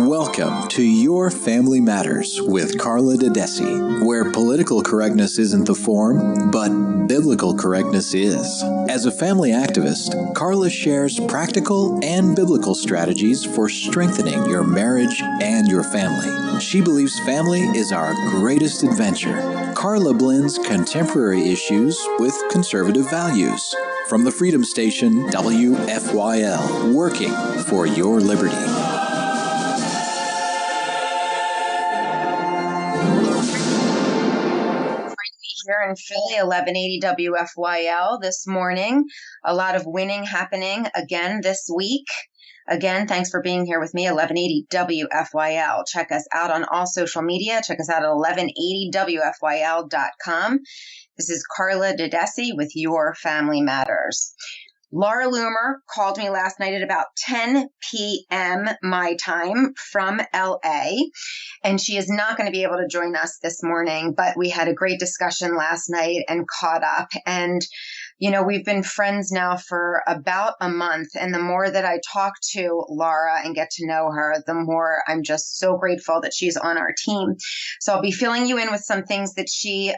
Welcome to Your Family Matters with Carla D'Addesi, where political correctness isn't the form, but biblical correctness is. As a family activist, Carla shares practical and biblical strategies for strengthening your marriage and your family. She believes family is our greatest adventure. Carla blends contemporary issues with conservative values. From the Freedom Station, WFYL, working for your liberty. Here in Philly, 1180 WFYL this morning. A lot of winning happening again this week. Again, thanks for being here with me, 1180 WFYL. Check us out on all social media. Check us out at 1180WFYL.com. This is Carla D'Addesi with Your Family Matters. Laura Loomer called me last night at about 10 p.m. my time from LA, and she is not going to be able to join us this morning, but we had a great discussion last night and caught up. And, you know, we've been friends now for about a month, and the more that I talk to Laura and get to know her, the more I'm just so grateful that she's on our team. So I'll be filling you in with some things that she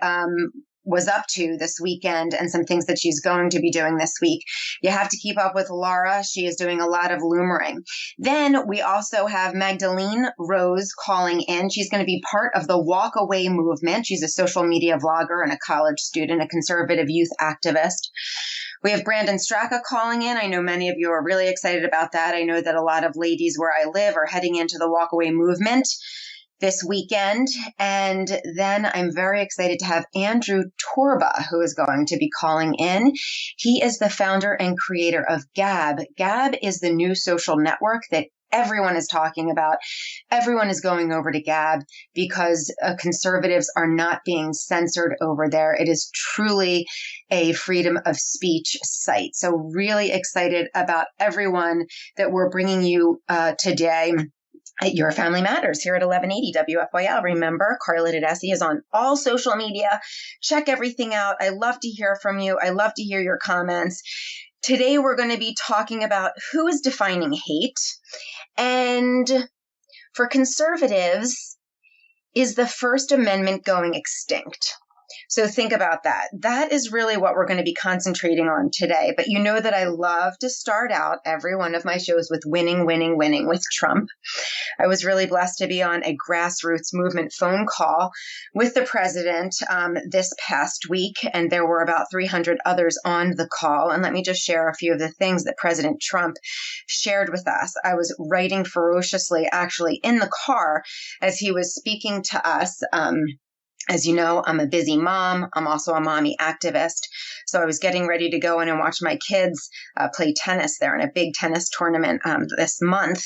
was up to this weekend and some things that she's going to be doing this week. You have to keep up with Laura. She is doing a lot of loomering. Then we also have Magdalene Rose calling in. She's going to be part of the Walk Away movement. She's a social media vlogger and a college student, a conservative youth activist. We have Brandon Straka calling in. I know many of you are really excited about that. I know that a lot of ladies where I live are heading into the Walk Away movement this weekend. And then I'm very excited to have Andrew Torba, who is going to be calling in. He is the founder and creator of Gab. Gab is the new social network that everyone is talking about. Everyone is going over to Gab because conservatives are not being censored over there. It is truly a freedom of speech site. So really excited about everyone that we're bringing you today. Your Family Matters here at 1180 WFYL. Remember, Carla D'Addesi is on all social media. Check everything out. I love to hear from you. I love to hear your comments. Today, we're going to be talking about who is defining hate. And for conservatives, is the First Amendment going extinct? So think about that. That is really what we're going to be concentrating on today. But you know that I love to start out every one of my shows with winning, winning, winning with Trump. I was really blessed to be on a grassroots movement phone call with the president this past week, and there were about 300 others on the call. And let me just share a few of the things that President Trump shared with us. I was writing ferociously, actually, in the car as he was speaking to us. As you know, I'm a busy mom. I'm also a mommy activist. So I was getting ready to go in and watch my kids play tennis. They're in a big tennis tournament this month.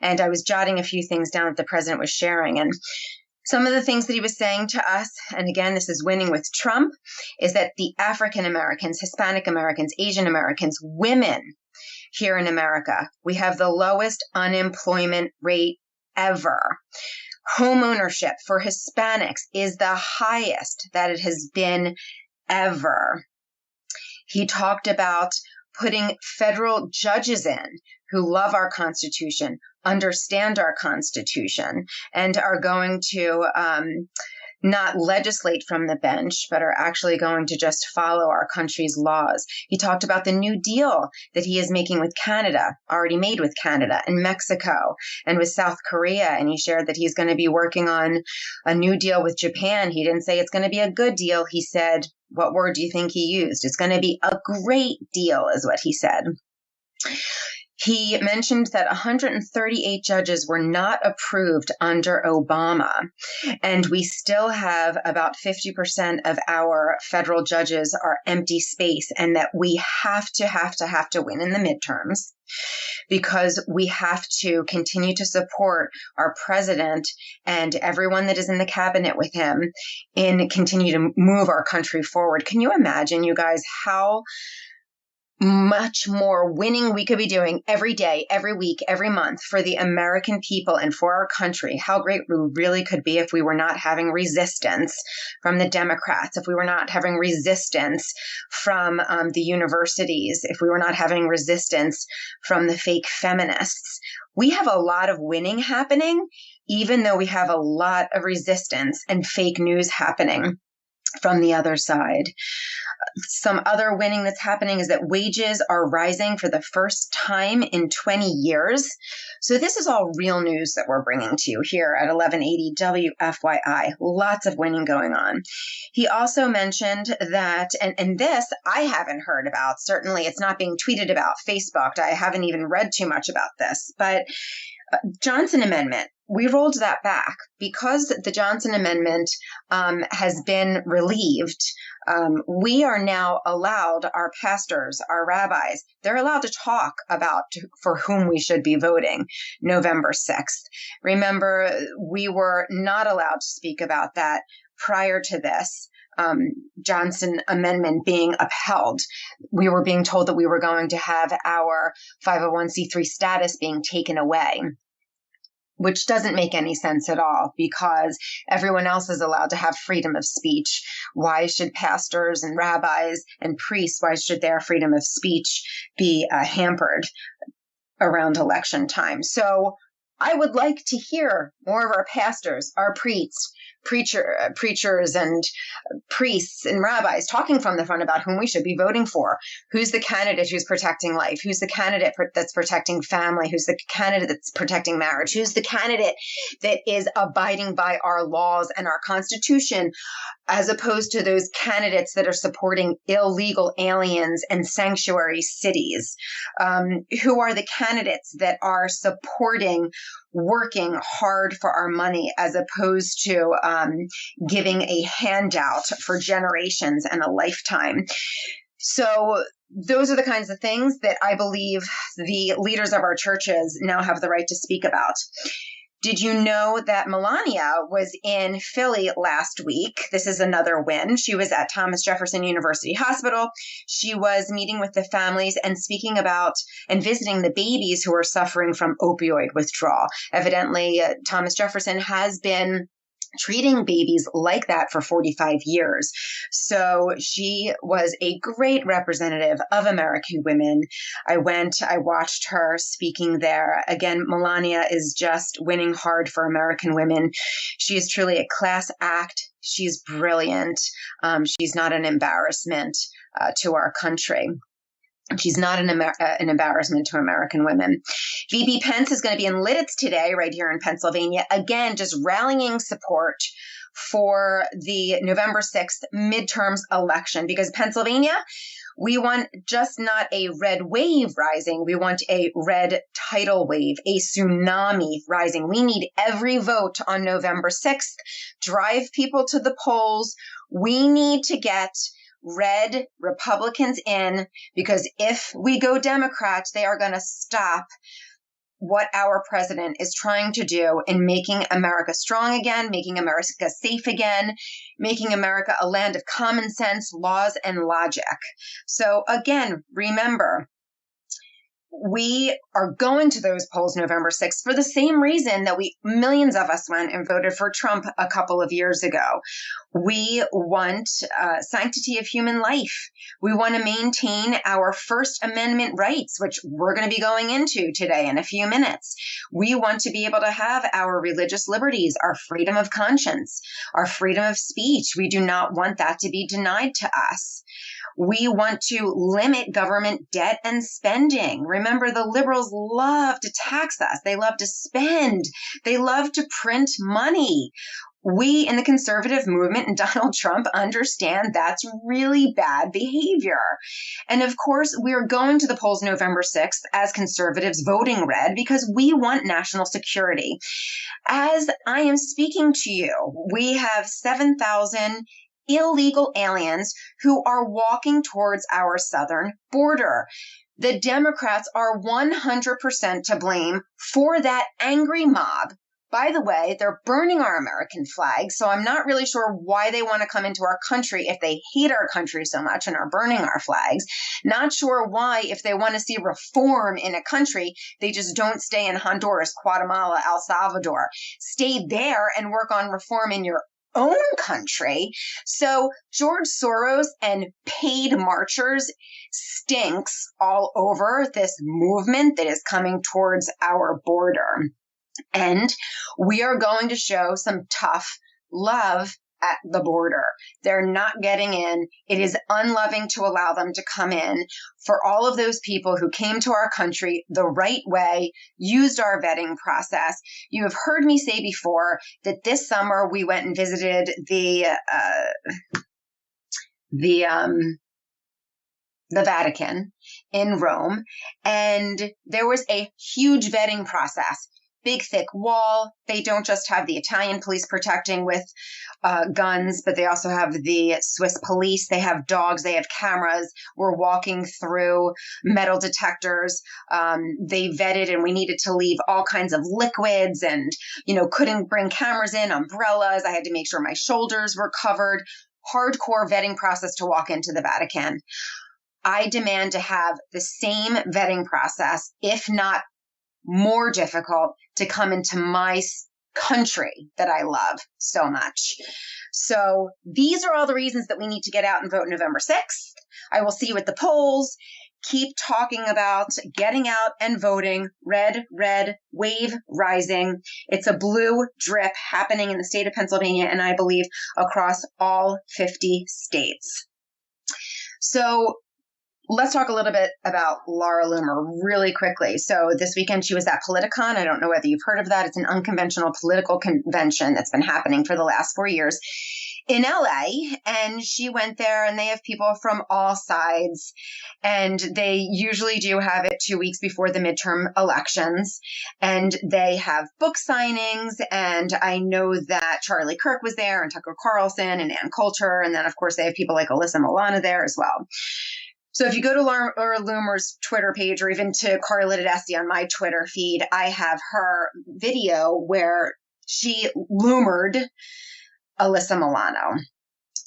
And I was jotting a few things down that the president was sharing. And some of the things that he was saying to us, and again, this is winning with Trump, is that the African Americans, Hispanic Americans, Asian Americans, women here in America, we have the lowest unemployment rate ever. Home ownership for Hispanics is the highest that it has been ever. He talked about putting federal judges in who love our Constitution, understand our Constitution, and are going to not legislate from the bench, but are actually going to just follow our country's laws. He talked about the New Deal that he is making with Canada, already made with Canada and Mexico and with South Korea. And he shared that he's going to be working on a new deal with Japan. He didn't say it's going to be a good deal. He said, what word do you think he used? It's going to be a great deal is what he said. He mentioned that 138 judges were not approved under Obama, and we still have about 50% of our federal judges are empty space, and that we have to win in the midterms because we have to continue to support our president and everyone that is in the cabinet with him in continue to move our country forward. Can you imagine, you guys, how much more winning we could be doing every day, every week, every month for the American people and for our country. How great we really could be if we were not having resistance from the Democrats, if we were not having resistance from the universities, if we were not having resistance from the fake feminists. We have a lot of winning happening, even though we have a lot of resistance and fake news happening from the other side. Some other winning that's happening is that wages are rising for the first time in 20 years. So this is all real news that we're bringing to you here at 1180 WFYI. Lots of winning going on. He also mentioned that, and this I haven't heard about. Certainly it's not being tweeted about, Facebooked. I haven't even read too much about this, but Johnson Amendment, we rolled that back because the Johnson Amendment has been relieved. We are now allowed, our pastors, our rabbis, they're allowed to talk about for whom we should be voting November 6th. Remember, we were not allowed to speak about that prior to this. Johnson Amendment being upheld. We were being told that we were going to have our 501c3 status being taken away, which doesn't make any sense at all because everyone else is allowed to have freedom of speech. Why should pastors and rabbis and priests, why should their freedom of speech be hampered around election time? So I would like to hear more of our pastors, our preachers and priests and rabbis talking from the front about whom we should be voting for. Who's the candidate who's protecting life? Who's the candidate that's protecting family? Who's the candidate that's protecting marriage? Who's the candidate that is abiding by our laws and our Constitution, as opposed to those candidates that are supporting illegal aliens and sanctuary cities? Who are the candidates that are supporting working hard for our money as opposed to giving a handout for generations and a lifetime? So those are the kinds of things that I believe the leaders of our churches now have the right to speak about. Did you know that Melania was in Philly last week? This is another win. She was at Thomas Jefferson University Hospital. She was meeting with the families and speaking about and visiting the babies who are suffering from opioid withdrawal. Evidently, Thomas Jefferson has been treating babies like that for 45 years. So she was a great representative of American women. I watched her speaking there. Again, Melania is just winning hard for American women. She is truly a class act. She's brilliant. She's not an embarrassment to our country. She's not an embarrassment to American women. VP Pence is going to be in Lidditz today, right here in Pennsylvania. Again, just rallying support for the November 6th midterms election, because Pennsylvania, we want just not a red wave rising. We want a red tidal wave, a tsunami rising. We need every vote on November 6th. Drive people to the polls. We need to get red Republicans in, because if we go Democrats, they are going to stop what our president is trying to do in making America strong again, making America safe again, making America a land of common sense, laws, and logic. So again, remember, we are going to those polls November 6th for the same reason that millions of us went and voted for Trump a couple of years ago. We want sanctity of human life. We want to maintain our First Amendment rights, which we're going to be going into today in a few minutes. We want to be able to have our religious liberties, our freedom of conscience, our freedom of speech. We do not want that to be denied to us. We want to limit government debt and spending. Remember, the liberals love to tax us. They love to spend. They love to print money. We in the conservative movement and Donald Trump understand that's really bad behavior. And of course, we're going to the polls November 6th as conservatives voting red because we want national security. As I am speaking to you, we have 7,000 illegal aliens who are walking towards our southern border. The Democrats are 100% to blame for that angry mob By the way, they're burning our American flag, so I'm not really sure why they want to come into our country if they hate our country so much and are burning our flags. Not sure why, if they want to see reform in a country, they just don't stay in Honduras, Guatemala, El Salvador. Stay there and work on reform in your own country. So George Soros and paid marchers stinks all over this movement that is coming towards our border. And we are going to show some tough love at the border. They're not getting in. It is unloving to allow them to come in. For all of those people who came to our country the right way, used our vetting process. You have heard me say before that this summer we went and visited the Vatican in Rome, and there was a huge vetting process. Big, thick wall. They don't just have the Italian police protecting with guns, but they also have the Swiss police. They have dogs. They have cameras. We're walking through metal detectors. They vetted, and we needed to leave all kinds of liquids and, couldn't bring cameras in, umbrellas. I had to make sure my shoulders were covered. Hardcore vetting process to walk into the Vatican. I demand to have the same vetting process, if not more difficult, to come into my country that I love so much. So these are all the reasons that we need to get out and vote November 6th. I will see you at the polls. Keep talking about getting out and voting. Red, red, wave rising. It's a blue drip happening in the state of Pennsylvania, and I believe across all 50 states. So let's talk a little bit about Laura Loomer really quickly. So this weekend she was at Politicon. I don't know whether you've heard of that. It's an unconventional political convention that's been happening for the last 4 years in LA. And she went there, and they have people from all sides. And they usually do have it 2 weeks before the midterm elections. And they have book signings. And I know that Charlie Kirk was there, and Tucker Carlson, and Ann Coulter. And then, of course, they have people like Alyssa Milano there as well. So if you go to Laura Loomer's Twitter page, or even to Carla D'Addesi on my Twitter feed, I have her video where she loomered Alyssa Milano.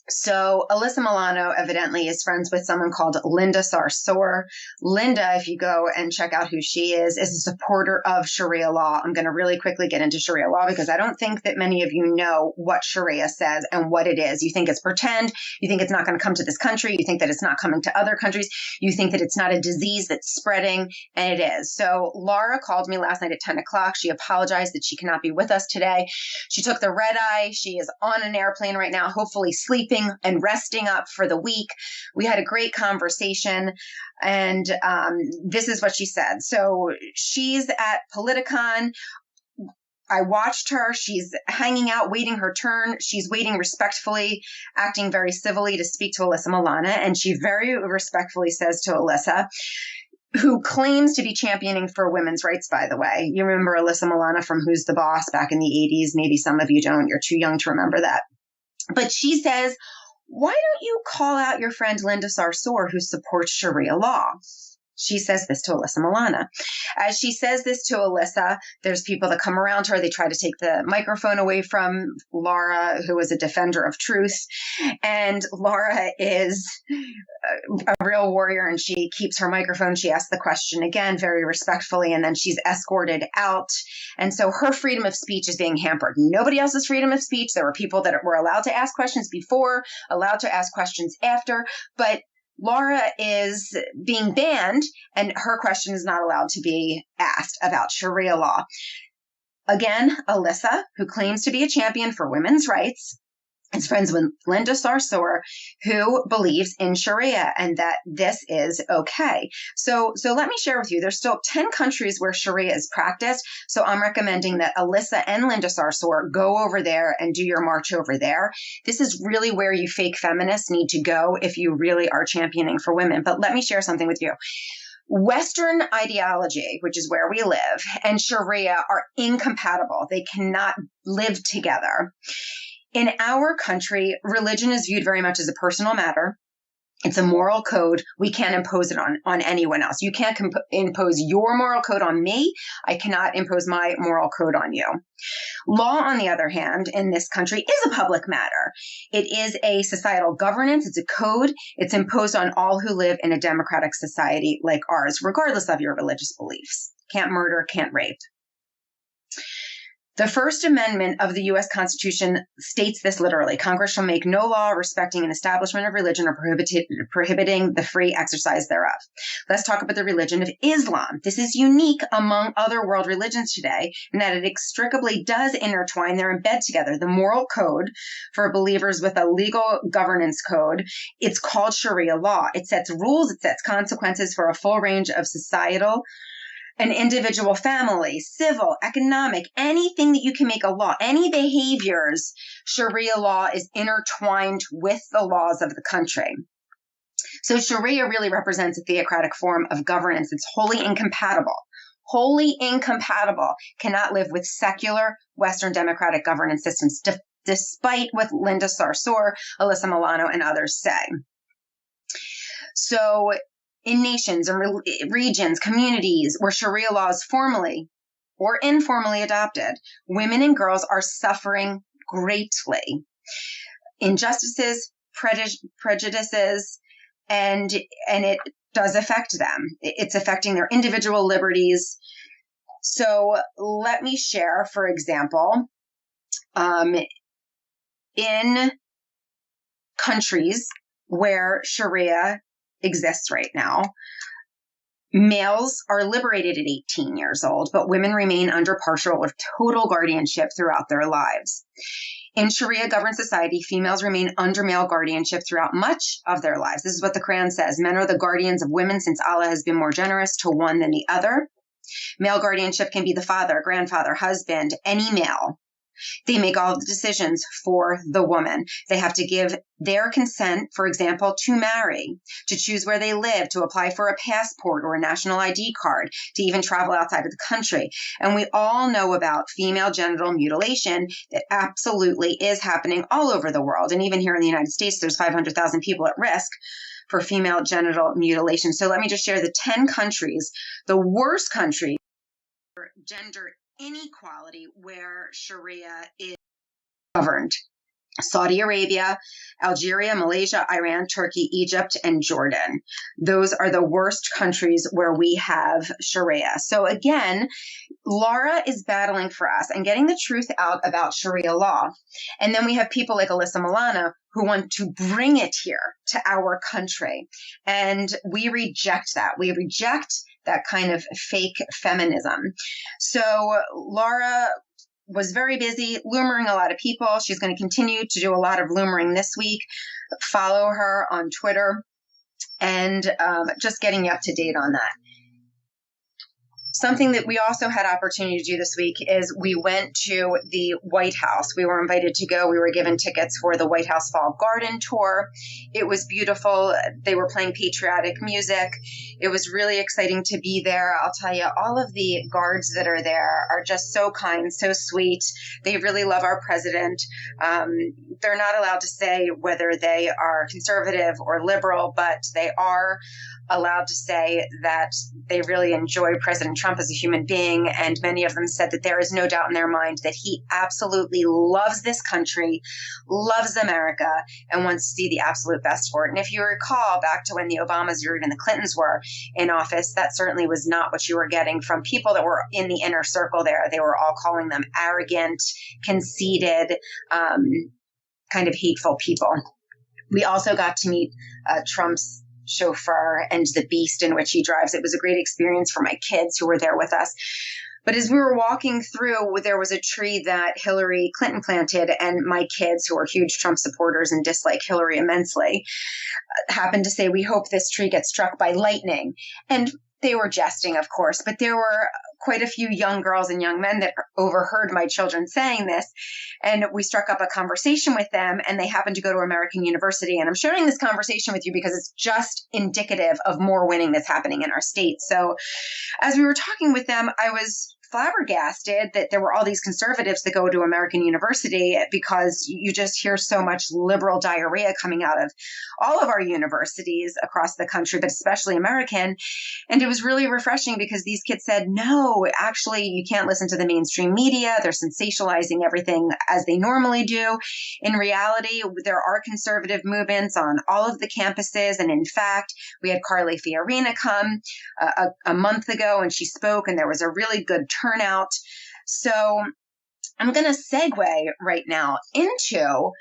So Alyssa Milano evidently is friends with someone called Linda Sarsour. Linda, if you go and check out who she is a supporter of Sharia law. I'm going to really quickly get into Sharia law because I don't think that many of you know what Sharia says and what it is. You think it's pretend. You think it's not going to come to this country. You think that it's not coming to other countries. You think that it's not a disease that's spreading, and it is. So Laura called me last night at 10 o'clock. She apologized that she cannot be with us today. She took the red eye. She is on an airplane right now, hopefully sleeping and resting up for the week. We had a great conversation, and this is what she said. So she's at Politicon. I watched her. She's hanging out, waiting her turn. She's waiting respectfully, acting very civilly to speak to Alyssa Milano. And she very respectfully says to Alyssa, who claims to be championing for women's rights, by the way. You remember Alyssa Milano from Who's the Boss back in the 80s. Maybe some of you don't. You're too young to remember that. But she says, why don't you call out your friend Linda Sarsour, who supports Sharia law? She says this to Alyssa Milano. As she says this to Alyssa, there's people that come around her. They try to take the microphone away from Laura, who is a defender of truth. And Laura is a real warrior, and she keeps her microphone. She asks the question again, very respectfully, and then she's escorted out. And so her freedom of speech is being hampered. Nobody else's freedom of speech. There were people that were allowed to ask questions before, allowed to ask questions after, but Laura is being banned, and her question is not allowed to be asked about Sharia law. Again, Alyssa, who claims to be a champion for women's rights, is friends with Linda Sarsour, who believes in Sharia and that this is okay. So let me share with you, there's still 10 countries where Sharia is practiced. So I'm recommending that Alyssa and Linda Sarsour go over there and do your march over there. This is really where you fake feminists need to go if you really are championing for women. But let me share something with you. Western ideology, which is where we live, and Sharia are incompatible. They cannot live together. In our country, religion is viewed very much as a personal matter. It's a moral code. We can't impose it on anyone else. You can't impose your moral code on me. I cannot impose my moral code on you. Law, on the other hand, in this country is a public matter. It is a societal governance. It's a code. It's imposed on all who live in a democratic society like ours, regardless of your religious beliefs. Can't murder, can't rape. The First Amendment of the U.S. Constitution states this literally: Congress shall make no law respecting an establishment of religion or prohibiting the free exercise thereof. Let's talk about the religion of Islam. This is unique among other world religions today in that it inextricably does intertwine. They're embedded together. The moral code for believers with a legal governance code, it's called Sharia law. It sets rules, it sets consequences for a full range of societal, an individual, family, civil, economic, anything that you can make a law, any behaviors, Sharia law is intertwined with the laws of the country. So Sharia really represents a theocratic form of governance. It's wholly incompatible, cannot live with secular Western democratic governance systems, despite what Linda Sarsour, Alyssa Milano, and others say. So in nations and regions, communities where Sharia law is formally or informally adopted, women and girls are suffering greatly. Injustices, prejudices, and it does affect them. It's affecting their individual liberties. So let me share, for example, in countries where Sharia exists right now, males are liberated at 18 years old, but women remain under partial or total guardianship throughout their lives. In Sharia-governed society, females remain under male guardianship throughout much of their lives. This is what the Quran says. Men are the guardians of women since Allah has been more generous to one than the other. Male guardianship can be the father, grandfather, husband, any male. They make all the decisions for the woman. They have to give their consent, for example, to marry, to choose where they live, to apply for a passport or a national ID card, to even travel outside of the country. And we all know about female genital mutilation that absolutely is happening all over the world. And even here in the United States, there's 500,000 people at risk for female genital mutilation. So let me just share the 10 countries, the worst countries for gender inequality where Sharia is governed. Saudi Arabia, Algeria, Malaysia, Iran, Turkey, Egypt, and Jordan. Those are the worst countries where we have Sharia. So again, Laura is battling for us and getting the truth out about Sharia law. And then we have people like Alyssa Milano who want to bring it here to our country. And we reject that. We reject that kind of fake feminism. So Laura was very busy lumbering a lot of people. She's going to continue to do a lot of lumbering this week. Follow her on Twitter and just getting you up to date on that. Something that we also had opportunity to do this week is we went to the White House. We were invited to go. We were given tickets for the White House Fall Garden Tour. It was beautiful. They were playing patriotic music. It was really exciting to be there. I'll tell you, all of the guards that are there are just so kind, so sweet. They really love our president. They're not allowed to say whether they are conservative or liberal, but they are allowed to say that they really enjoy President Trump as a human being. And many of them said that there is no doubt in their mind that he absolutely loves this country, loves America, and wants to see the absolute best for it. And if you recall back to when the Obamas or even the Clintons were in office, that certainly was not what you were getting from people that were in the inner circle there. They were all calling them arrogant, conceited, kind of hateful people. We also got to meet Trump's chauffeur and the beast in which he drives. It was a great experience for my kids who were there with us. But as we were walking through, there was a tree that Hillary Clinton planted, and my kids, who are huge Trump supporters and dislike Hillary immensely, happened to say, "We hope this tree gets struck by lightning." And they were jesting, of course, but there were quite a few young girls and young men that overheard my children saying this. And we struck up a conversation with them, and they happened to go to American University. And I'm sharing this conversation with you because it's just indicative of more winning that's happening in our state. So as we were talking with them, I was flabbergasted that there were all these conservatives that go to American University, because you just hear so much liberal diarrhea coming out of all of our universities across the country, but especially American. And it was really refreshing because these kids said, no, actually, you can't listen to the mainstream media. They're sensationalizing everything as they normally do. In reality, there are conservative movements on all of the campuses. And in fact, we had Carly Fiorina come a month ago, and she spoke, and there was a really good turnout. So I'm going to segue right now into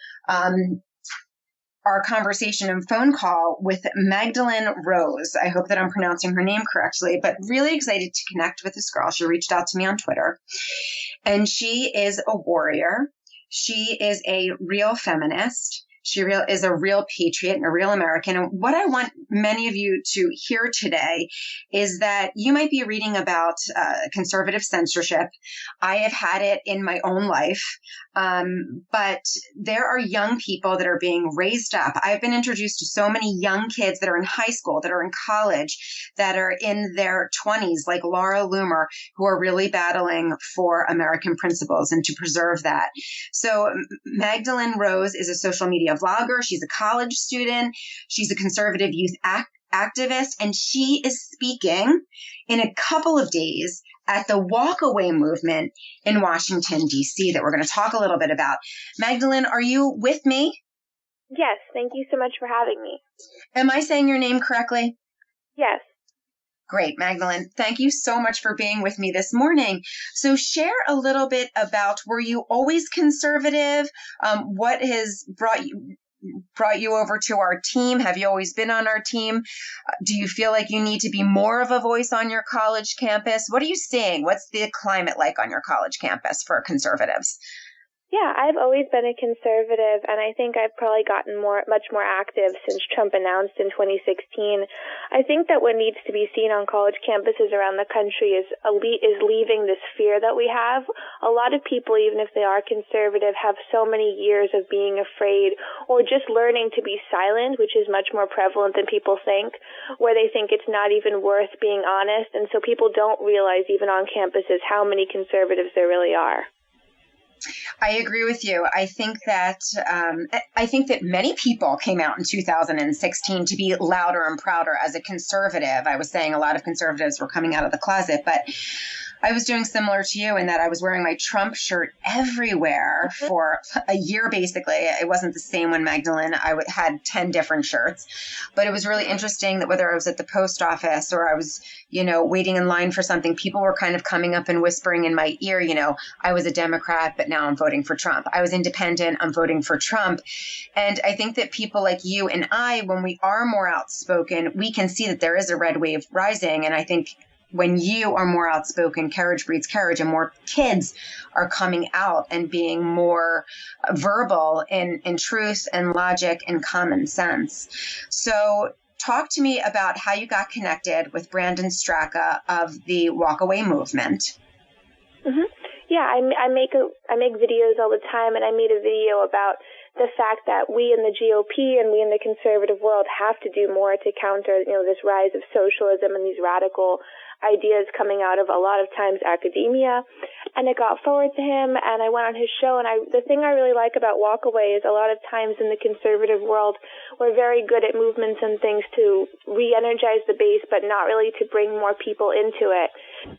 our conversation and phone call with Magdalene Rose. I hope that I'm pronouncing her name correctly, but really excited to connect with this girl. She reached out to me on Twitter, and she is a warrior. She is a real feminist. She is a real patriot and a real American. And what I want many of you to hear today is that you might be reading about conservative censorship. I have had it in my own life, but there are young people that are being raised up. I've been introduced to so many young kids that are in high school, that are in college, that are in their 20s, like Laura Loomer, who are really battling for American principles and to preserve that. So Magdalene Rose is a social media vlogger. She's a college student. She's a conservative youth activist, and she is speaking in a couple of days at the Walkaway movement in Washington, D.C. that we're going to talk a little bit about. Magdalene, are you with me? Yes, thank you so much for having me. Am I saying your name correctly? Yes. Great, Magdalene. Thank you so much for being with me this morning. So share a little bit about, were you always conservative? What has brought you over to our team? Have you always been on our team? Do you feel like you need to be more of a voice on your college campus? What are you seeing? What's the climate like on your college campus for conservatives? Yeah, I've always been a conservative, and I think I've probably gotten much more active since Trump announced in 2016. I think that what needs to be seen on college campuses around the country is leaving this fear that we have. A lot of people, even if they are conservative, have so many years of being afraid or just learning to be silent, which is much more prevalent than people think, where they think it's not even worth being honest. And so people don't realize, even on campuses, how many conservatives there really are. I agree with you. I think that many people came out in 2016 to be louder and prouder as a conservative. I was saying a lot of conservatives were coming out of the closet, but I was doing similar to you in that I was wearing my Trump shirt everywhere for a year, basically. It wasn't the same when Magdalene. I had 10 different shirts, but it was really interesting that whether I was at the post office or I was, waiting in line for something, people were kind of coming up and whispering in my ear, I was a Democrat, but now I'm voting for Trump. I was independent, I'm voting for Trump. And I think that people like you and I, when we are more outspoken, we can see that there is a red wave rising. And I think when you are more outspoken, courage breeds courage, and more kids are coming out and being more verbal in truth and logic and common sense. So talk to me about how you got connected with Brandon Straka of the Walkaway movement. Mm-hmm. Yeah, I make videos all the time, and I made a video about the fact that we in the GOP and we in the conservative world have to do more to counter, this rise of socialism and these radical ideas coming out of a lot of times academia. And it got forward to him, and I went on his show. And the thing I really like about Walkaway is a lot of times in the conservative world, we're very good at movements and things to re-energize the base, but not really to bring more people into it.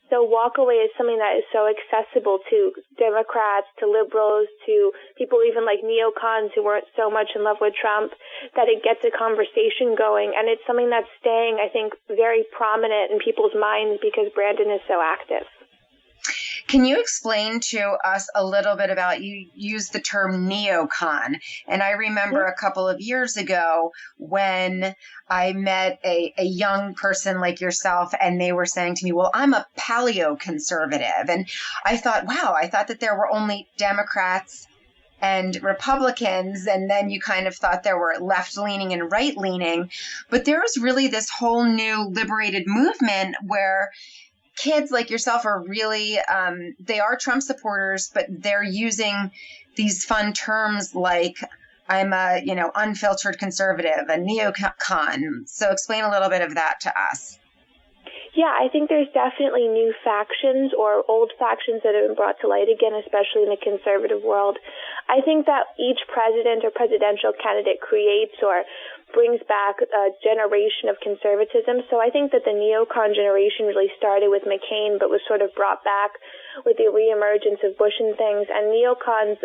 So Walkaway is something that is so accessible to Democrats, to liberals, to people even like neocons who weren't so much in love with Trump, that it gets a conversation going. And it's something that's staying, I think, very prominent in people's minds because Brandon is so active. Can you explain to us a little bit about, you used the term neocon, and I remember a couple of years ago when I met a young person like yourself, and they were saying to me, well, I'm a paleoconservative. And I thought, wow, I thought that there were only Democrats and Republicans, and then you kind of thought there were left-leaning and right-leaning. But there's really this whole new liberated movement where kids like yourself are really, they are Trump supporters, but they're using these fun terms like, I'm a, unfiltered conservative, a neocon. So explain a little bit of that to us. Yeah, I think there's definitely new factions or old factions that have been brought to light again, especially in the conservative world. I think that each president or presidential candidate creates or brings back a generation of conservatism. So I think that the neocon generation really started with McCain, but was sort of brought back with the reemergence of Bush and things. And neocons,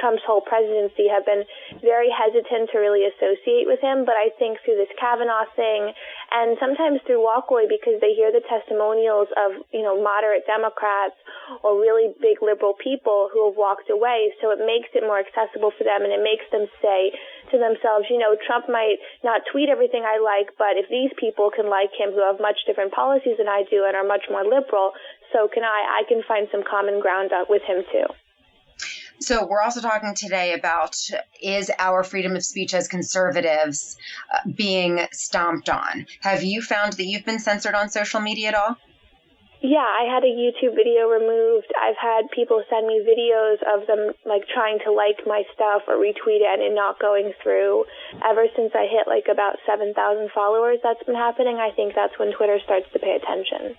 Trump's whole presidency, have been very hesitant to really associate with him. But I think through this Kavanaugh thing, and sometimes through Walkaway, because they hear the testimonials of, moderate Democrats or really big liberal people who have walked away. So it makes it more accessible for them, and it makes them say to themselves, Trump might not tweet everything I like, but if these people can like him who have much different policies than I do and are much more liberal, so can I. I can find some common ground with him too. So we're also talking today about, is our freedom of speech as conservatives being stomped on? Have you found that you've been censored on social media at all? Yeah, I had a YouTube video removed. I've had people send me videos of them trying to like my stuff or retweet it and it not going through. Ever since I hit about 7,000 followers, that's been happening. I think that's when Twitter starts to pay attention.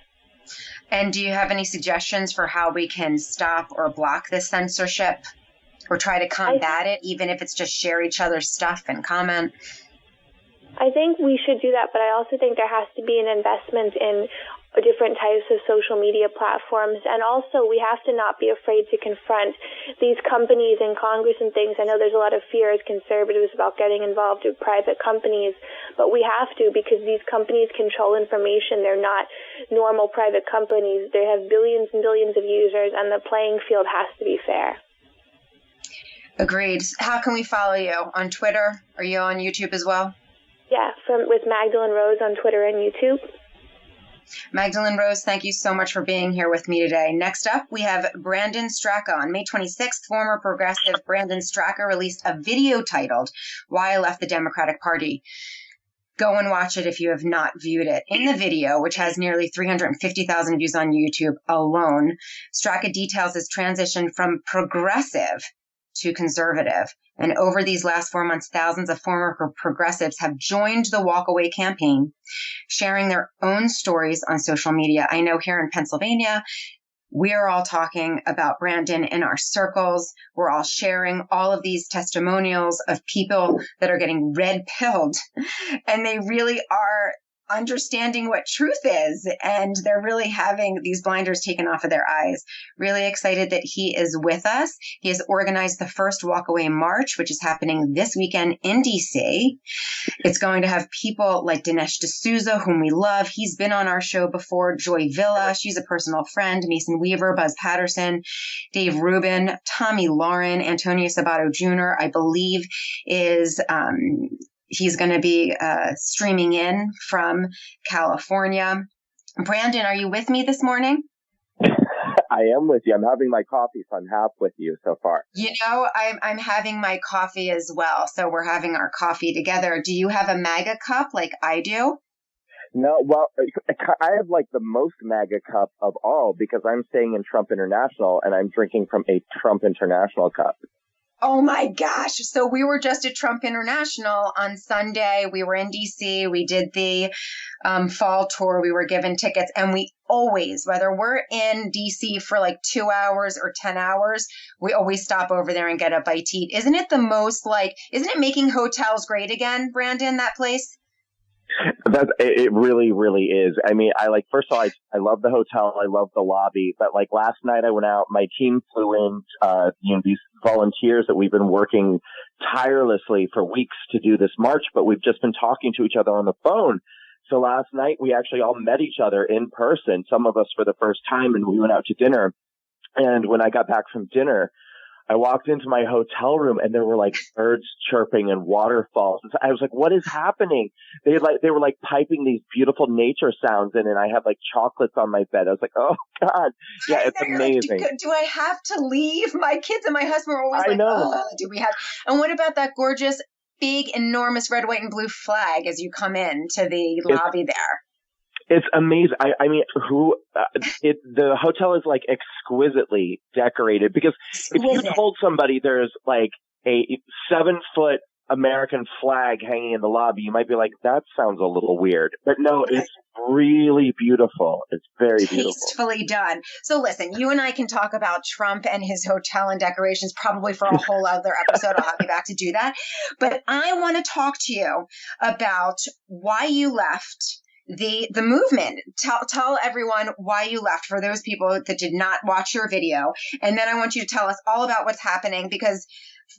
And do you have any suggestions for how we can stop or block this censorship or try to combat it, even if it's just share each other's stuff and comment? I think we should do that, but I also think there has to be an investment in different types of social media platforms. And also, we have to not be afraid to confront these companies in Congress and things. I know there's a lot of fear as conservatives about getting involved with private companies, but we have to, because these companies control information. They're not normal private companies. They have billions and billions of users, and the playing field has to be fair. Agreed. How can we follow you? On Twitter? Are you on YouTube as well? Yeah, with Magdalene Rose on Twitter and YouTube. Magdalene Rose, thank you so much for being here with me today. Next up, we have Brandon Straka. On May 26th, former progressive Brandon Straka released a video titled "Why I Left the Democratic Party." Go and watch it if you have not viewed it. In the video, which has nearly 350,000 views on YouTube alone, Straka details his transition from progressive to conservative. And over these last 4 months, thousands of former progressives have joined the Walkaway campaign, sharing their own stories on social media. I know here in Pennsylvania, we're all talking about Brandon in our circles. We're all sharing all of these testimonials of people that are getting red-pilled, and they really are understanding what truth is, and they're really having these blinders taken off of their eyes. Really excited that he is with us. He has organized the first Walkaway March, which is happening this weekend in DC. It's going to have people like Dinesh D'Souza, whom we love. He's been on our show before. Joy Villa, she's a personal friend. Mason Weaver, Buzz Patterson, Dave Rubin, Tommy Lauren, Antonio Sabato Jr., I believe is he's going to be streaming in from California. Brandon, are you with me this morning? I am with you. I'm having my coffee, so I'm half with you so far. I'm having my coffee as well. So we're having our coffee together. Do you have a MAGA cup like I do? No, well, I have the most MAGA cup of all because I'm staying in Trump International and I'm drinking from a Trump International cup. Oh my gosh. So we were just at Trump International on Sunday. We were in DC. We did the fall tour. We were given tickets, and we always, whether we're in DC for 2 hours or 10 hours, we always stop over there and get a bite to eat. Isn't it the most isn't it making hotels great again, Brandon, that place? It really, really is. I mean, first of all, I love the hotel. I love the lobby. But last night I went out, my team flew in, these volunteers that we've been working tirelessly for weeks to do this march, but we've just been talking to each other on the phone. So last night we actually all met each other in person, some of us for the first time, and we went out to dinner. And when I got back from dinner, I walked into my hotel room and there were birds chirping and waterfalls. I was like, what is happening? They were piping these beautiful nature sounds in, and I had chocolates on my bed. I was like, oh God. Yeah, it's amazing. Do I have to leave? My kids and my husband were always oh, do we have? And what about that gorgeous, big, enormous red, white, and blue flag as you come in to the lobby there? It's amazing. I mean, the hotel is exquisitely decorated because if you told somebody there's a 7-foot American flag hanging in the lobby, you might be like, that sounds a little weird. But no, it's really beautiful. It's very beautiful. Tastefully done. So listen, you and I can talk about Trump and his hotel and decorations probably for a whole other episode. I'll have you back to do that. But I want to talk to you about why you left the movement. Tell everyone why you left for those people that did not watch your video. And then I want you to tell us all about what's happening, because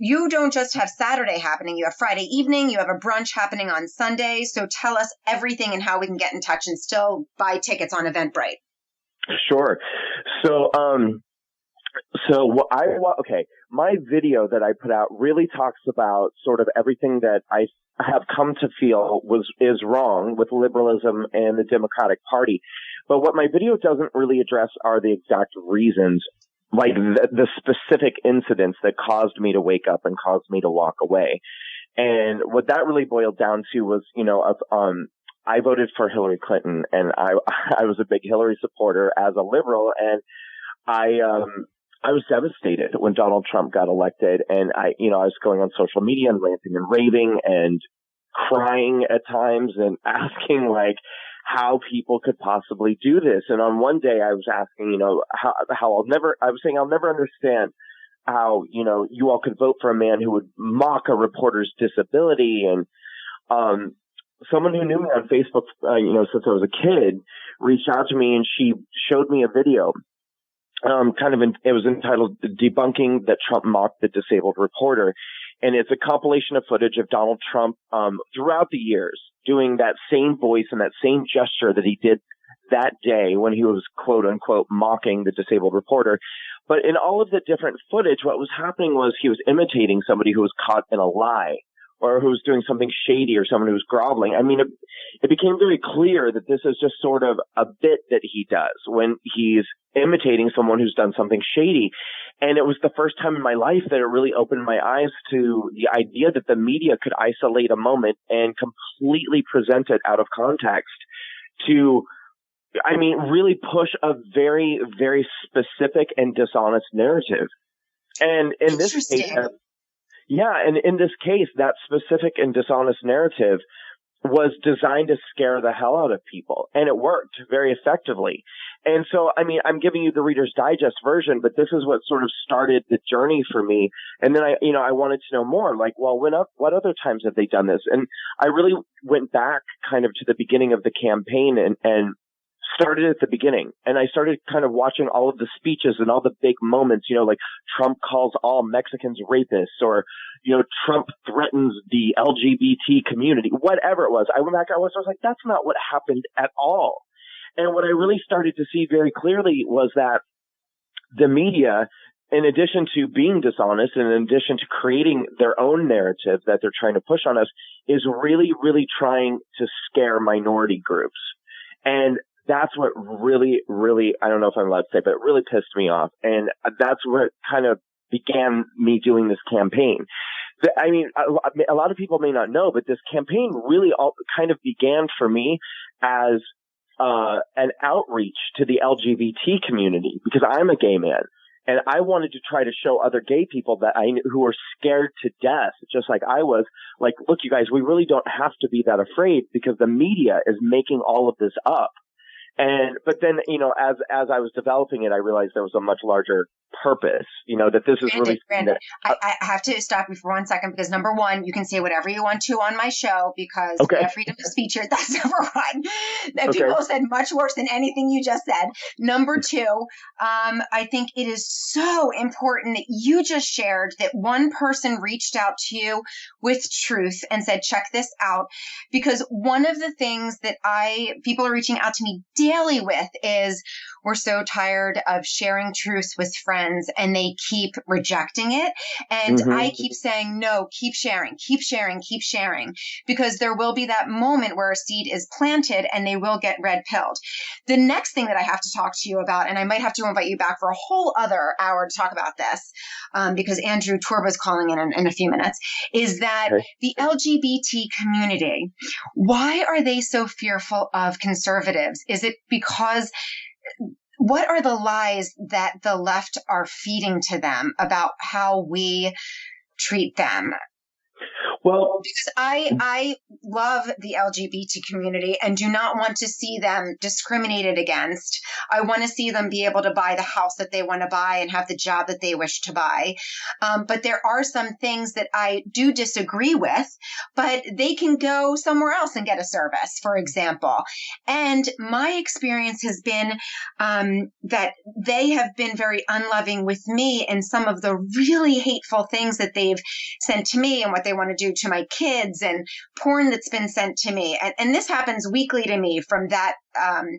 you don't just have Saturday happening. You have Friday evening. You have a brunch happening on Sunday. So tell us everything and how we can get in touch and still buy tickets on Eventbrite. Sure. So, my video that I put out really talks about sort of everything that I have come to feel is wrong with liberalism and the Democratic Party. But what my video doesn't really address are the exact reasons, like the specific incidents that caused me to wake up and caused me to walk away. And what that really boiled down to was, I voted for Hillary Clinton, and I was a big Hillary supporter as a liberal, and I was devastated when Donald Trump got elected, and I was going on social media and ranting and raving and crying at times and asking like how people could possibly do this. And on one day I was asking, I'll never understand how, you all could vote for a man who would mock a reporter's disability. And someone who knew me on Facebook, since I was a kid, reached out to me, and she showed me a video. It was entitled "Debunking That Trump Mocked the Disabled Reporter." And it's a compilation of footage of Donald Trump throughout the years doing that same voice and that same gesture that he did that day when he was, quote unquote, mocking the disabled reporter. But in all of the different footage, what was happening was he was imitating somebody who was caught in a lie, or who was doing something shady, or someone who was groveling. I mean, it became very clear that this is just sort of a bit that he does when he's imitating someone who's done something shady. And it was the first time in my life that it really opened my eyes to the idea that the media could isolate a moment and completely present it out of context to, really push a very, very specific and dishonest narrative. And in this case, and in this case, that specific and dishonest narrative was designed to scare the hell out of people, and it worked very effectively. And so, I'm giving you the Reader's Digest version, but this is what sort of started the journey for me. And then I wanted to know more, like, well, what other times have they done this? And I really went back kind of to the beginning of the campaign and started at the beginning. And I started kind of watching all of the speeches and all the big moments, like Trump calls all Mexicans rapists, or, Trump threatens the LGBT community, whatever it was. I went back, I was like, that's not what happened at all. And what I really started to see very clearly was that the media, in addition to being dishonest and in addition to creating their own narrative that they're trying to push on us, is really, really trying to scare minority groups. And that's what really, really, I don't know if I'm allowed to say, but it really pissed me off. And that's what kind of began me doing this campaign. A lot of people may not know, but this campaign really all kind of began for me as an outreach to the LGBT community, because I'm a gay man. And I wanted to try to show other gay people that I knew who were scared to death, just like I was, like, look, you guys, we really don't have to be that afraid, because the media is making all of this up. But then, as I was developing it, I realized there was a much larger purpose, that this is really. Brandon, I have to stop you for 1 second, because number one, you can say whatever you want to on my show, because we have freedom of speech here. That's number one. People said much worse than anything you just said. Number two, I think it is so important that you just shared that one person reached out to you with truth and said, check this out. Because one of the things that people are reaching out to me daily with is, we're so tired of sharing truths with friends and they keep rejecting it. And I keep saying, no, keep sharing, because there will be that moment where a seed is planted and they will get red pilled. The next thing that I have to talk to you about, and I might have to invite you back for a whole other hour to talk about this, because Andrew Turbo's calling in a few minutes, is that the LGBT community, why are they so fearful of conservatives? Is it because what are the lies that the left are feeding to them about how we treat them? Well, because I love the LGBT community and do not want to see them discriminated against. I want to see them be able to buy the house that they want to buy and have the job that they wish to buy. But there are some things that I do disagree with, but they can go somewhere else and get a service, for example. And my experience has been that they have been very unloving with me in some of the really hateful things that they've sent to me and what they want to do to my kids and porn that's been sent to me. And this happens weekly to me from that, from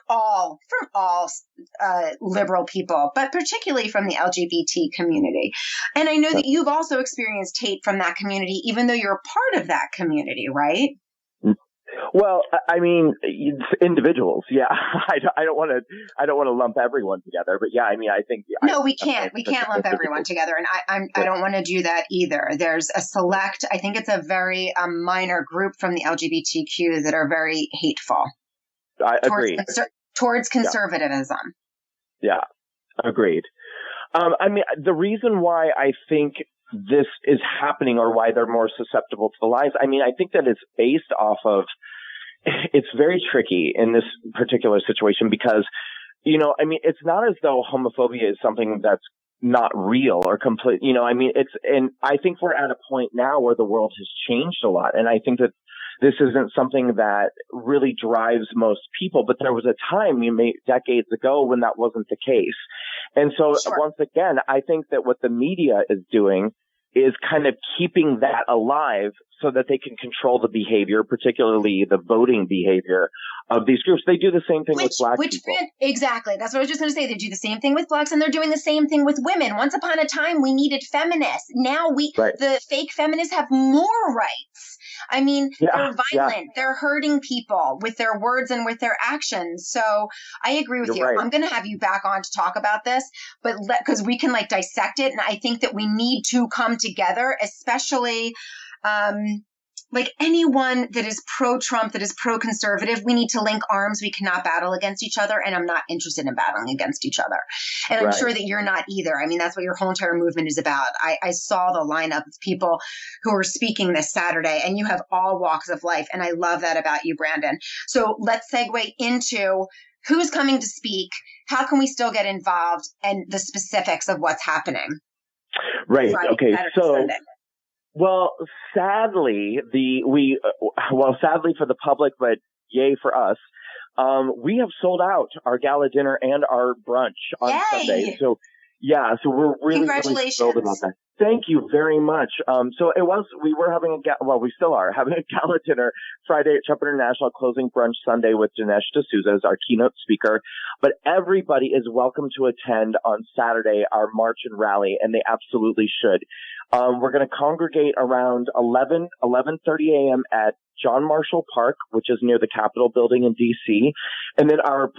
all liberal people, but particularly from the LGBT community. And I know that you've also experienced hate from that community, even though you're a part of that community, right? Well, I mean, individuals. Yeah, I don't want to lump everyone together, but yeah, I mean, I think no, we can't lump everyone together, and I don't want to do that either. There's a select, I think it's a very minor group from the LGBTQ that are very hateful. I agree towards conservatism. Yeah, agreed. I mean, the reason why I think this is happening or why they're more susceptible to the lies, I mean, I think that it's based off of, it's very tricky in this particular situation because, you know, I mean, it's not as though homophobia is something that's not real or complete, you know, I mean, and I think we're at a point now where the world has changed a lot. And I think that this isn't something that really drives most people, but there was a time decades ago when that wasn't the case. And so Once again, I think that what the media is doing is kind of keeping that alive so that they can control the behavior, particularly the voting behavior of these groups. They do the same thing with black people. Exactly. That's what I was just going to say. They do the same thing with blacks, and they're doing the same thing with women. Once upon a time, we needed feminists. Now the fake feminists have more rights. I mean, they're violent. Yeah. They're hurting people with their words and with their actions. So I agree with you. Right. I'm going to have you back on to talk about this, but because we can like dissect it. And I think that we need to come together, especially like anyone that is pro-Trump, that is pro-conservative, we need to link arms. We cannot battle against each other. And I'm not interested in battling against each other. And I'm sure that you're not either. I mean, that's what your whole entire movement is about. I saw the lineup of people who are speaking this Saturday, and you have all walks of life. And I love that about you, Brandon. So let's segue into who's coming to speak, how can we still get involved, and the specifics of what's happening. Right. Friday, okay. Saturday, Sunday. Well, sadly, sadly for the public, but yay for us, we have sold out our gala dinner and our brunch on Sunday. So, yeah, so we're really thrilled about that. Thank you very much. We still are having a gala dinner Friday at Trump International, closing brunch Sunday with Dinesh D'Souza as our keynote speaker. But everybody is welcome to attend on Saturday, our march and rally, and they absolutely should. We're going to congregate around 11:30 a.m. at John Marshall Park, which is near the Capitol building in D.C. And then our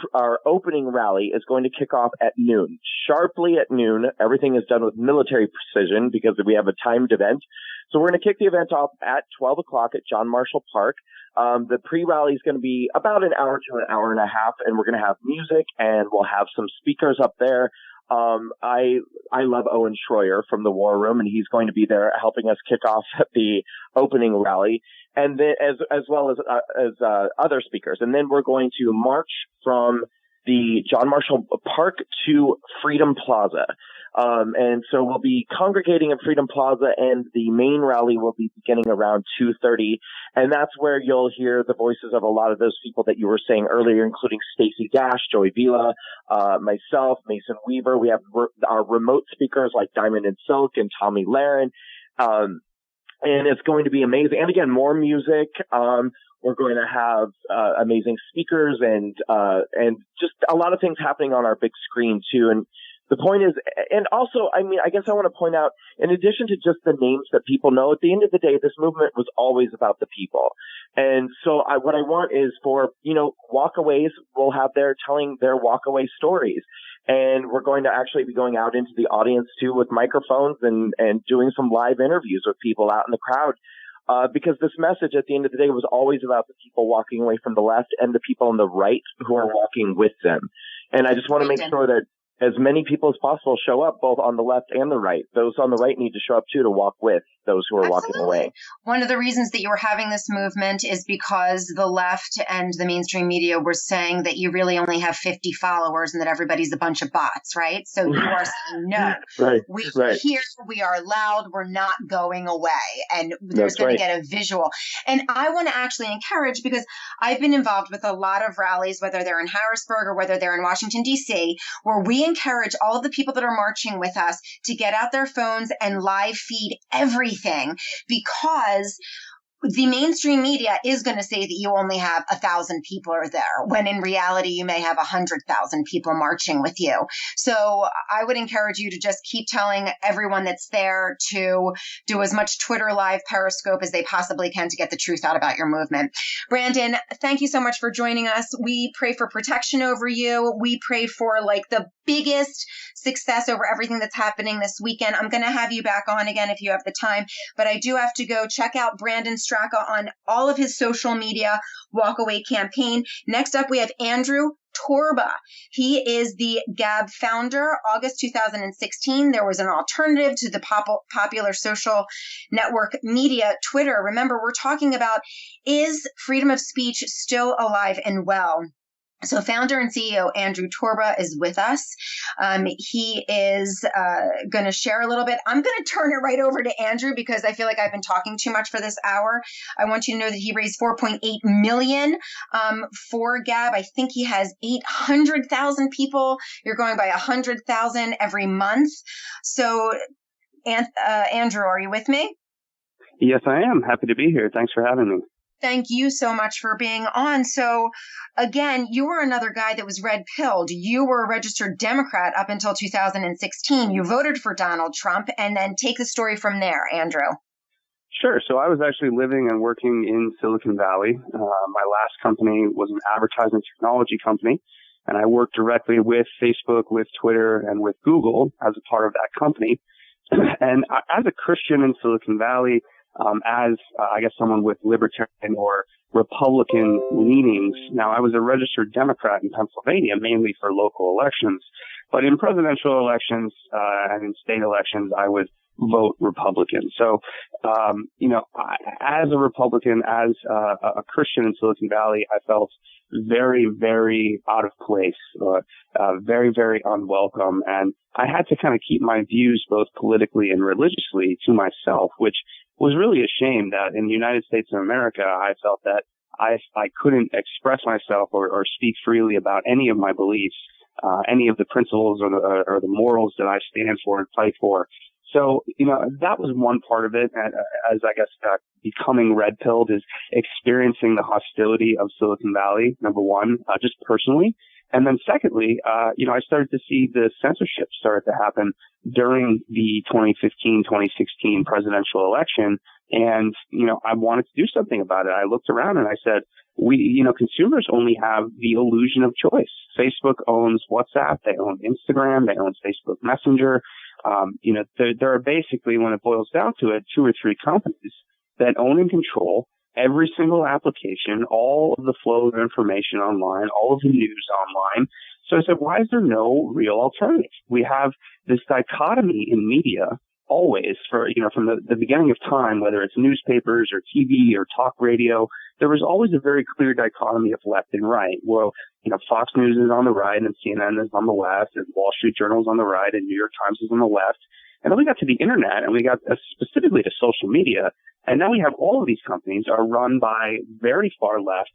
opening rally is going to kick off at noon. Sharply at noon, everything is done with military precision because we have a timed event. So we're going to kick the event off at 12 o'clock at John Marshall Park. The pre-rally is going to be about an hour to an hour and a half, and we're going to have music, and we'll have some speakers up there. I love Owen Schroyer from the War Room, and he's going to be there helping us kick off the opening rally, and then as well as other speakers. And then we're going to march from the John Marshall Park to Freedom Plaza. And so we'll be congregating at Freedom Plaza, and the main rally will be beginning around 2:30. And that's where you'll hear the voices of a lot of those people that you were saying earlier, including Stacey Dash, Joey Vila, myself, Mason Weaver. We have our remote speakers like Diamond and Silk and Tommy Laren. And it's going to be amazing. And again, more music. We're going to have amazing speakers and just a lot of things happening on our big screen too. And the point is, and also, I mean, I guess I want to point out, in addition to just the names that people know, at the end of the day, this movement was always about the people. And so what I want is for, walkaways will have telling their walkaway stories. And we're going to actually be going out into the audience too with microphones and doing some live interviews with people out in the crowd. Because this message at the end of the day was always about the people walking away from the left and the people on the right who are walking with them. And I just want to make sure that as many people as possible show up, both on the left and the right. Those on the right need to show up too, to walk with those who are Absolutely. walking away. One of the reasons that you were having this movement is because the left and the mainstream media were saying that you really only have 50 followers and that everybody's a bunch of bots, right? So you are saying, no, we're here, we are loud, we're not going away. And there's going to get a visual. And I want to actually encourage, because I've been involved with a lot of rallies, whether they're in Harrisburg or whether they're in Washington, D.C., where we encourage all of the people that are marching with us to get out their phones and live feed everything, because the mainstream media is going to say that you only have 1,000 people are there, when in reality you may have 100,000 people marching with you. So I would encourage you to just keep telling everyone that's there to do as much Twitter live, Periscope as they possibly can to get the truth out about your movement. Brandon, thank you so much for joining us. We pray for protection over you. We pray for the biggest success over everything that's happening this weekend. I'm going to have you back on again if you have the time, but I do have to go. Check out Brandon Straka on all of his social media, Walk Away campaign. Next up, we have Andrew Torba. He is the Gab founder. August 2016, there was an alternative to the popular social network media, Twitter. Remember, we're talking about, is freedom of speech still alive and well? So founder and CEO Andrew Torba is with us. He is going to share a little bit. I'm going to turn it right over to Andrew because I feel like I've been talking too much for this hour. I want you to know that he raised $4.8 million for Gab. I think he has 800,000 people. You're going by 100,000 every month. So, Andrew, are you with me? Yes, I am. Happy to be here. Thanks for having me. Thank you so much for being on. So again, you were another guy that was red-pilled. You were a registered Democrat up until 2016. You voted for Donald Trump, and then take the story from there, Andrew. Sure. So I was actually living and working in Silicon Valley. My last company was an advertising technology company, and I worked directly with Facebook, with Twitter, and with Google as a part of that company. And as a Christian in Silicon Valley, I guess someone with libertarian or Republican leanings. Now, I was a registered Democrat in Pennsylvania, mainly for local elections, but in presidential elections and in state elections, I would vote Republican. So, as a Republican, as a Christian in Silicon Valley, I felt very, very out of place, very, very unwelcome. And I had to kind of keep my views both politically and religiously to myself, which was really a shame that in the United States of America, I felt that I couldn't express myself or speak freely about any of my beliefs, any of the principles or the morals that I stand for and fight for. So, that was one part of it. As I guess becoming red-pilled is experiencing the hostility of Silicon Valley, number one, just personally. And then secondly, I started to see the censorship start to happen during the 2015-2016 presidential election. And, I wanted to do something about it. I looked around and I said, consumers only have the illusion of choice. Facebook owns WhatsApp. They own Instagram. They own Facebook Messenger. There are basically, when it boils down to it, 2 or 3 companies that own and control every single application, all of the flow of information online, all of the news online. So I said, why is there no real alternative? We have this dichotomy in media always from the beginning of time, whether it's newspapers or TV or talk radio, there was always a very clear dichotomy of left and right. Well, Fox News is on the right and CNN is on the left and Wall Street Journal is on the right and New York Times is on the left. And then we got to the internet and we got specifically to social media. And now we have all of these companies are run by very far left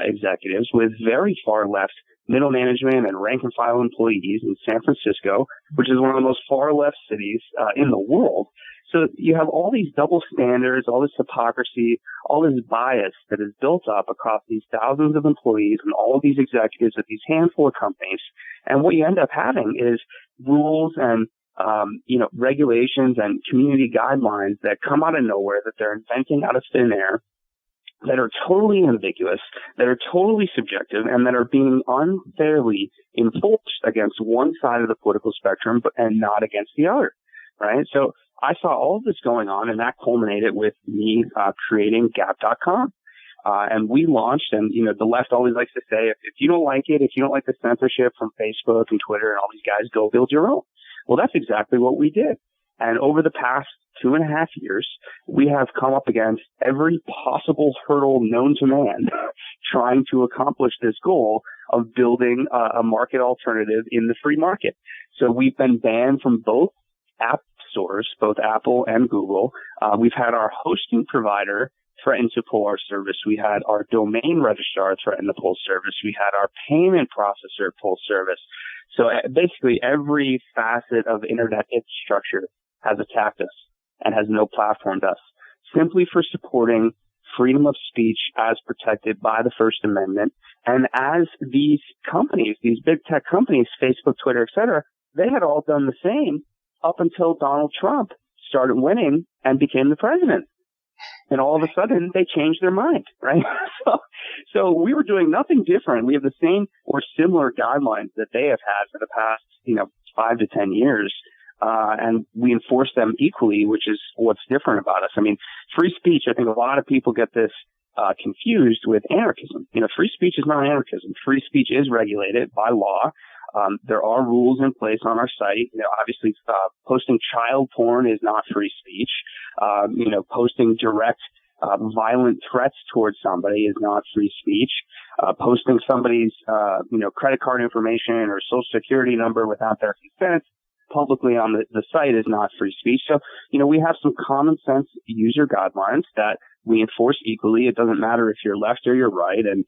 executives with very far left middle management and rank and file employees in San Francisco, which is one of the most far left cities in the world. So you have all these double standards, all this hypocrisy, all this bias that is built up across these thousands of employees and all of these executives at these handful of companies. And what you end up having is rules and regulations and community guidelines that come out of nowhere, that they're inventing out of thin air, that are totally ambiguous, that are totally subjective, and that are being unfairly enforced against one side of the political spectrum, and not against the other, right? So I saw all of this going on, and that culminated with me creating Gap.com. And we launched, and, the left always likes to say, if you don't like it, if you don't like the censorship from Facebook and Twitter and all these guys, go build your own. Well, that's exactly what we did. And over the past 2.5 years, we have come up against every possible hurdle known to man trying to accomplish this goal of building a market alternative in the free market. So we've been banned from both app stores, both Apple and Google. We've had our hosting provider threaten to pull our service. We had our domain registrar threaten to pull service. We had our payment processor pull service. So basically every facet of internet infrastructure has attacked us and has no platformed us simply for supporting freedom of speech as protected by the First Amendment. And as these companies, these big tech companies, Facebook, Twitter, et cetera, they had all done the same up until Donald Trump started winning and became the president. And all of a sudden, they changed their mind, right? So we were doing nothing different. We have the same or similar guidelines that they have had for the past, 5 to 10 years. And we enforce them equally, which is what's different about us. I mean, free speech, I think a lot of people get this confused with anarchism. Free speech is not anarchism. Free speech is regulated by law. There are rules in place on our site. Obviously, posting child porn is not free speech. Posting direct, violent threats towards somebody is not free speech. Posting somebody's, credit card information or social security number without their consent publicly on the site is not free speech. So, we have some common sense user guidelines that we enforce equally. It doesn't matter if you're left or you're right. And,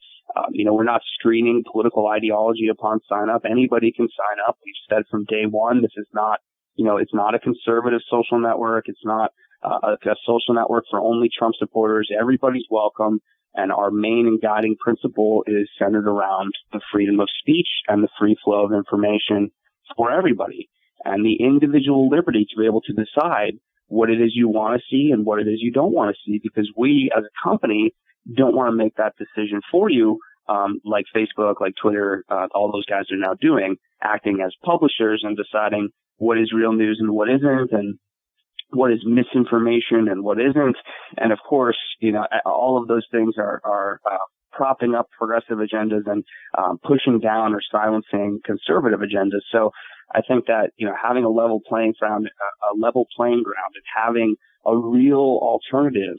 we're not screening political ideology upon sign up. Anybody can sign up. We've said from day one, this is not, it's not a conservative social network. It's not a social network for only Trump supporters. Everybody's welcome. And our main and guiding principle is centered around the freedom of speech and the free flow of information for everybody, and the individual liberty to be able to decide what it is you want to see and what it is you don't want to see, because we as a company don't want to make that decision for you, like Facebook, like Twitter, all those guys are now doing, acting as publishers and deciding what is real news and what isn't, and what is misinformation and what isn't. And of course, all of those things are propping up progressive agendas and pushing down or silencing conservative agendas. So I think that, having a level playing ground, and having a real alternative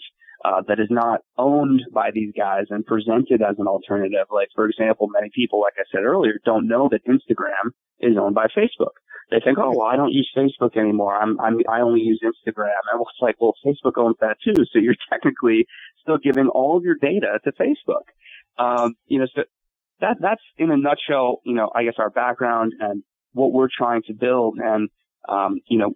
that is not owned by these guys and presented as an alternative. Like, for example, many people, like I said earlier, don't know that Instagram is owned by Facebook. They think, oh, well, I don't use Facebook anymore. I only use Instagram. And it's like, well, Facebook owns that too. So you're technically still giving all of your data to Facebook. So that's in a nutshell, I guess our background and what we're trying to build. And,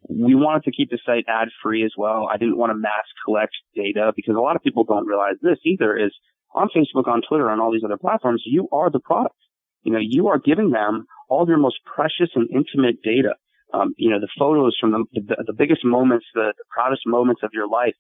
we wanted to keep the site ad free as well. I didn't want to mass collect data, because a lot of people don't realize this either, is on Facebook, on Twitter, on all these other platforms, you are the product. You are giving them all your most precious and intimate data. The photos from the biggest moments, the proudest moments of your life,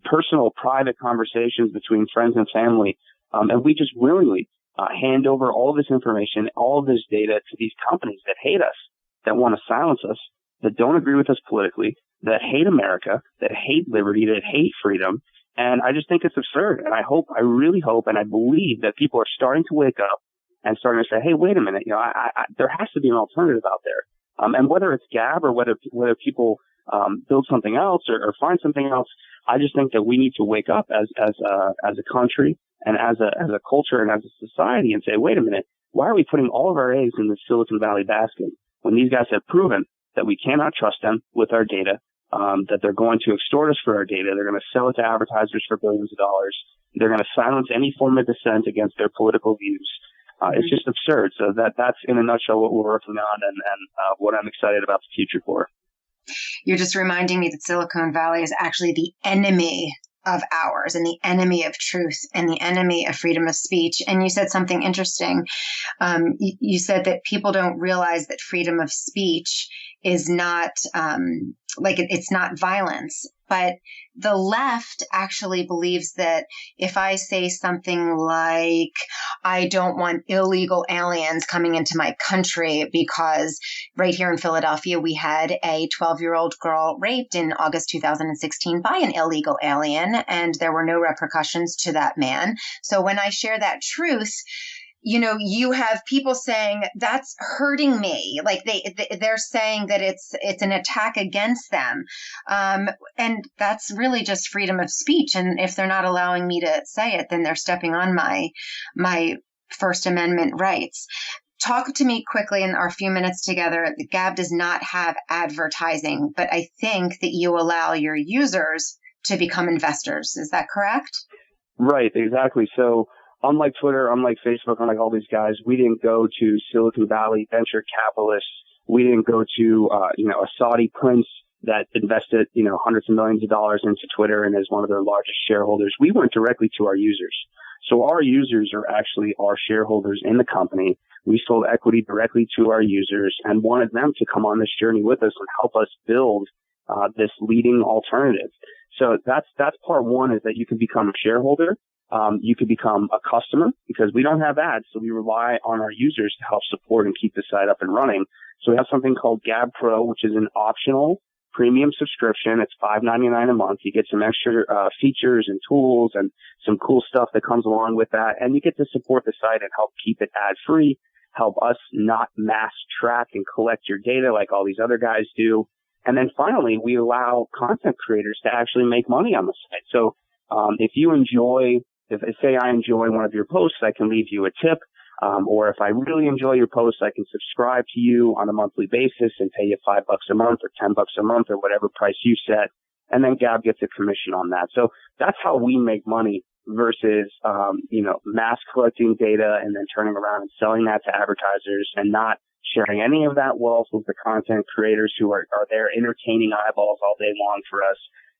personal, private conversations between friends and family. And we just willingly hand over all this information, all of this data to these companies that hate us, that want to silence us, that don't agree with us politically, that hate America, that hate liberty, that hate freedom. And I just think it's absurd. And I really hope, and I believe that people are starting to wake up and starting to say, hey, wait a minute, there has to be an alternative out there. And whether it's Gab or whether people build something else or find something else, I just think that we need to wake up as a country and as a culture and as a society and say, wait a minute, why are we putting all of our eggs in the Silicon Valley basket when these guys have proven that we cannot trust them with our data, that they're going to extort us for our data, they're going to sell it to advertisers for billions of dollars, they're going to silence any form of dissent against their political views. It's just absurd. So that's in a nutshell what we're working on and what I'm excited about the future for. You're just reminding me that Silicon Valley is actually the enemy of ours and the enemy of truth and the enemy of freedom of speech. And you said something interesting. You said that people don't realize that freedom of speech is not it's not violence. But the left actually believes that if I say something like, I don't want illegal aliens coming into my country because right here in Philadelphia, we had a 12-year-old girl raped in August 2016 by an illegal alien, and there were no repercussions to that man. So when I share that truth, you have people saying that's hurting me. Like they're saying that it's an attack against them. And that's really just freedom of speech. And if they're not allowing me to say it, then they're stepping on my First Amendment rights. Talk to me quickly in our few minutes together. Gab does not have advertising, but I think that you allow your users to become investors. Is that correct? Right, exactly. So unlike Twitter, unlike Facebook, unlike all these guys, we didn't go to Silicon Valley venture capitalists. We didn't go to, a Saudi prince that invested, hundreds of millions of dollars into Twitter and is one of their largest shareholders. We went directly to our users. So our users are actually our shareholders in the company. We sold equity directly to our users and wanted them to come on this journey with us and help us build this leading alternative. So that's part one, is that you can become a shareholder. You could become a customer because we don't have ads, so we rely on our users to help support and keep the site up and running. So we have something called Gab Pro, which is an optional premium subscription. It's $5.99 a month. You get some extra features and tools and some cool stuff that comes along with that, and you get to support the site and help keep it ad-free, help us not mass track and collect your data like all these other guys do. And then finally, we allow content creators to actually make money on the site. So if say I enjoy one of your posts, I can leave you a tip. Or if I really enjoy your posts, I can subscribe to you on a monthly basis and pay you $5 a month or $10 a month or whatever price you set. And then Gab gets a commission on that. So that's how we make money versus, mass collecting data and then turning around and selling that to advertisers and not sharing any of that wealth with the content creators who are there entertaining eyeballs all day long for us.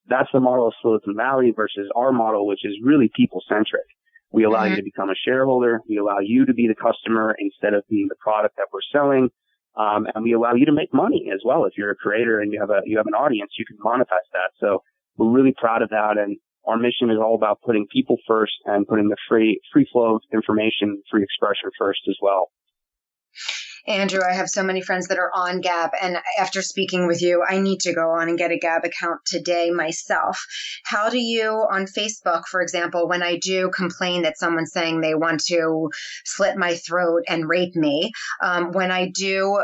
That's the model of Silicon Valley versus our model, which is really people-centric. We allow you to become a shareholder. We allow you to be the customer instead of being the product that we're selling. And we allow you to make money as well. If you're a creator and you have an audience, you can monetize that. So we're really proud of that. And our mission is all about putting people first and putting the free flow of information, free expression first as well. Andrew, I have so many friends that are on Gab, and after speaking with you, I need to go on and get a Gab account today myself. How do you, on Facebook, for example, when I do complain that someone's saying they want to slit my throat and rape me, when I do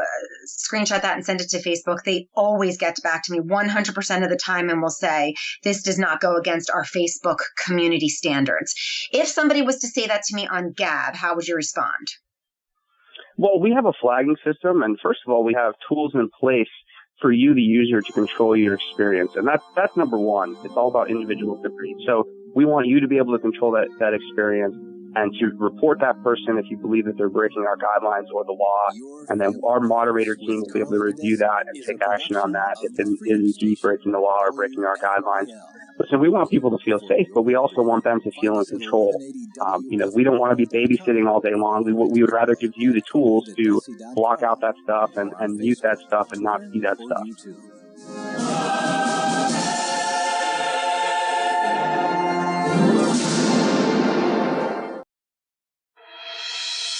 screenshot that and send it to Facebook, they always get back to me 100% of the time and will say, this does not go against our Facebook community standards. If somebody was to say that to me on Gab, how would you respond? Well, we have a flagging system, and first of all, we have tools in place for you, the user, to control your experience. And that's number one. It's all about individual liberty. So we want you to be able to control that experience and to report that person if you believe that they're breaking our guidelines or the law. And then our moderator team will be able to review that and take action on that if it is indeed breaking the law or breaking our guidelines. So we want people to feel safe, but we also want them to feel in control. We don't want to be babysitting all day long. We would rather give you the tools to block out that stuff and mute that stuff and not see that stuff.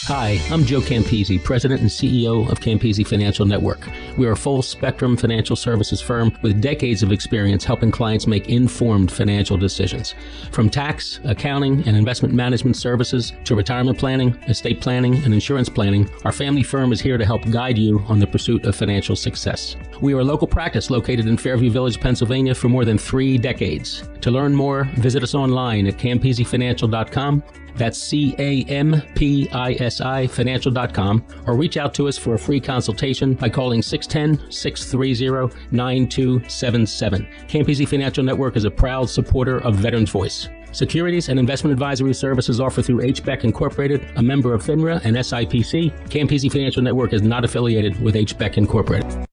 Hi, I'm Joe Campisi, President and CEO of Campisi Financial Network. We are a full-spectrum financial services firm with decades of experience helping clients make informed financial decisions. From tax, accounting, and investment management services to retirement planning, estate planning, and insurance planning, our family firm is here to help guide you on the pursuit of financial success. We are a local practice located in Fairview Village, Pennsylvania for more than 3 decades. To learn more, visit us online at campisifinancial.com. That's CAMPISI financial.com, or reach out to us for a free consultation by calling 610-630-9277. Campisi Financial Network is a proud supporter of Veterans Voice. Securities and investment advisory services offered through HBEC Incorporated, a member of FINRA and SIPC. Campisi Financial Network is not affiliated with HBEC Incorporated.